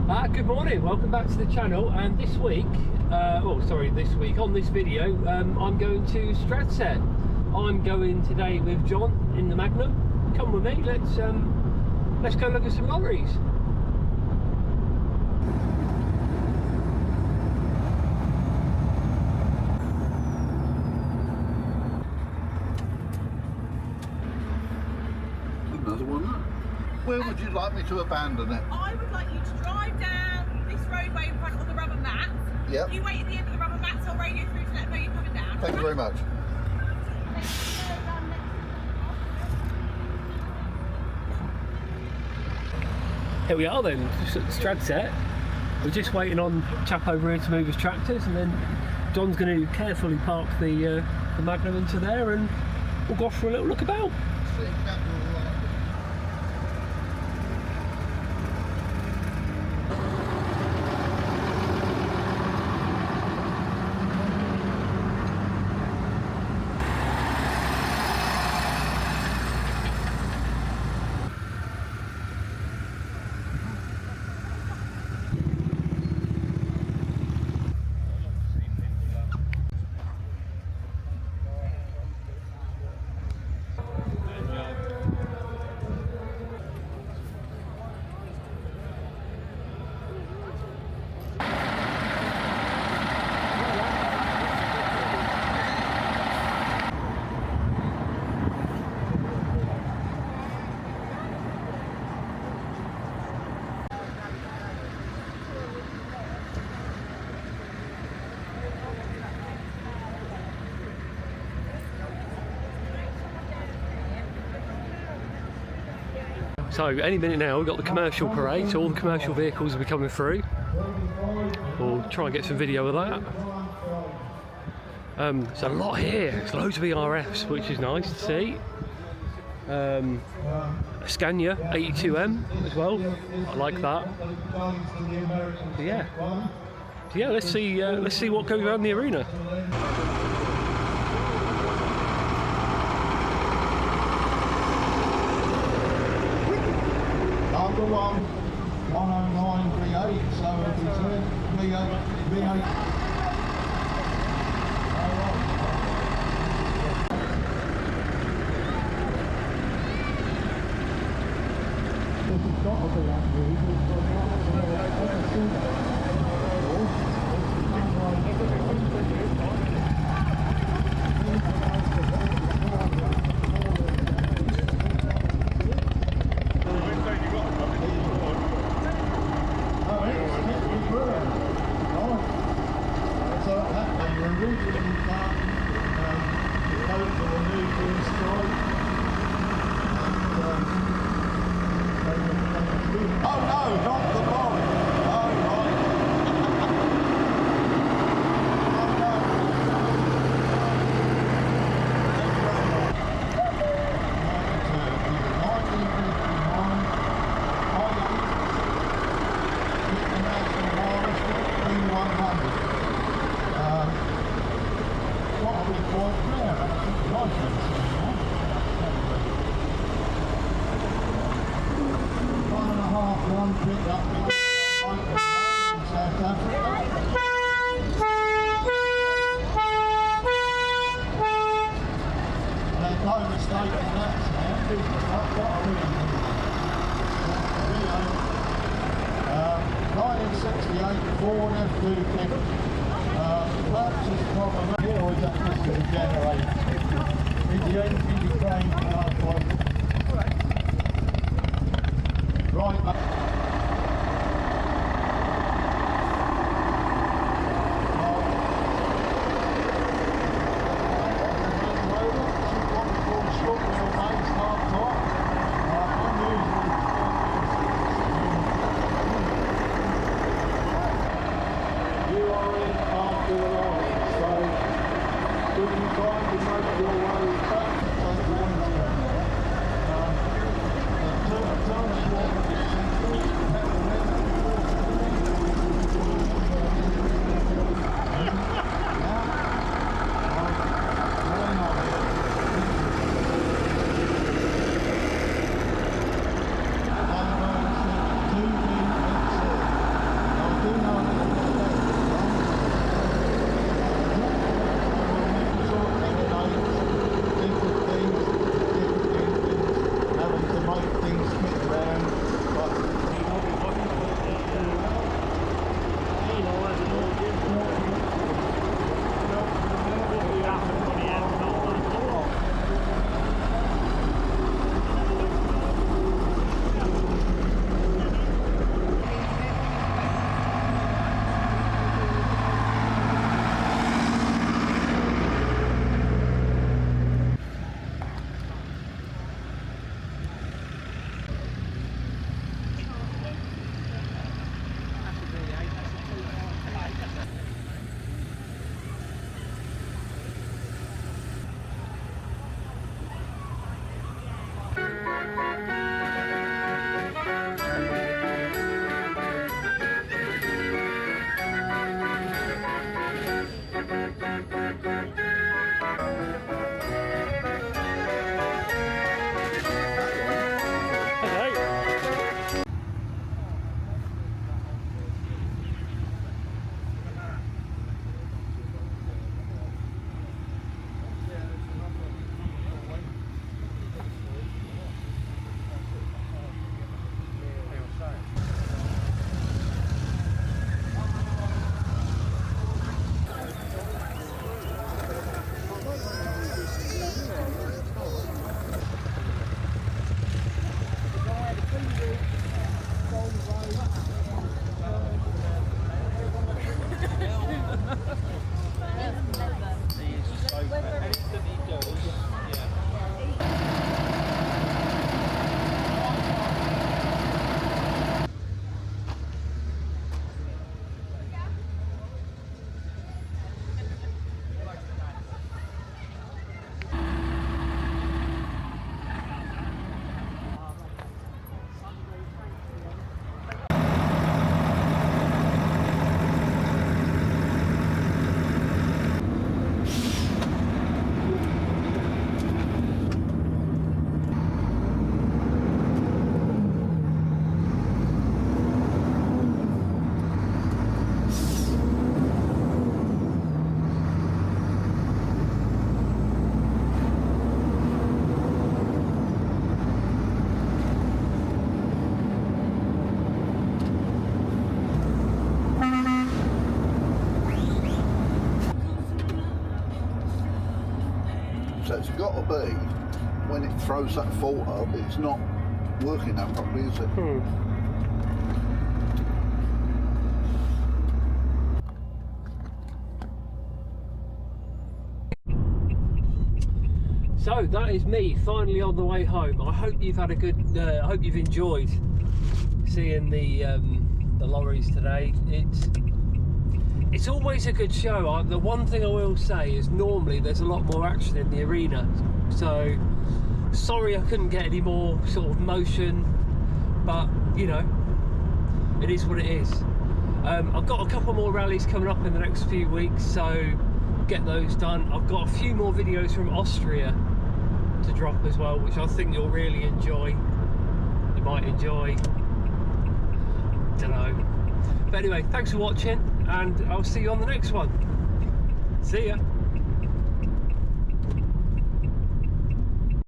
Good morning, welcome back to the channel. And this week, on this video, I'm going to Stradsett. I'm going today with John in the Magnum. Come with me, let's go look at some lorries. Another one. Where would you like me to abandon it? I would like you to drive down this roadway in front of the rubber mats. Yep. You wait at the end of the rubber mats, I'll radio through to let them know you're coming down. Thank you very much. Here we are then, just at Stradsett. We're just waiting on a chap over here to move his tractors, and then John's going to carefully park the Magnum into there, and we'll go off for a little look about. So any minute now we've got the commercial parade, so all the commercial vehicles will be coming through. We'll try and get some video of that. There's a lot here, there's loads of ERFs, which is nice to see. A Scania 82M as well, I like that. So yeah, let's see what goes around the arena. Number 109 V8, so it's V8. Oh no, not the Lorry. Oh right. Ford F250. Purchase from a or is that just a generator? Is the crane right up. got to be when it throws that fault up, it's not working that properly, is it? So that is me finally on the way home. I hope you've had a good. I hope you've enjoyed seeing the lorries today. It's always a good show. The one thing I will say is normally there's a lot more action in the arena. So sorry I couldn't get any more sort of motion, but you know, it is what it is. I've got a couple more rallies coming up in the next few weeks, so get those done. I've got a few more videos from Austria to drop as well, which I think you'll really enjoy. You might enjoy, don't know. But anyway, thanks for watching, and I'll see you on the next one. See ya.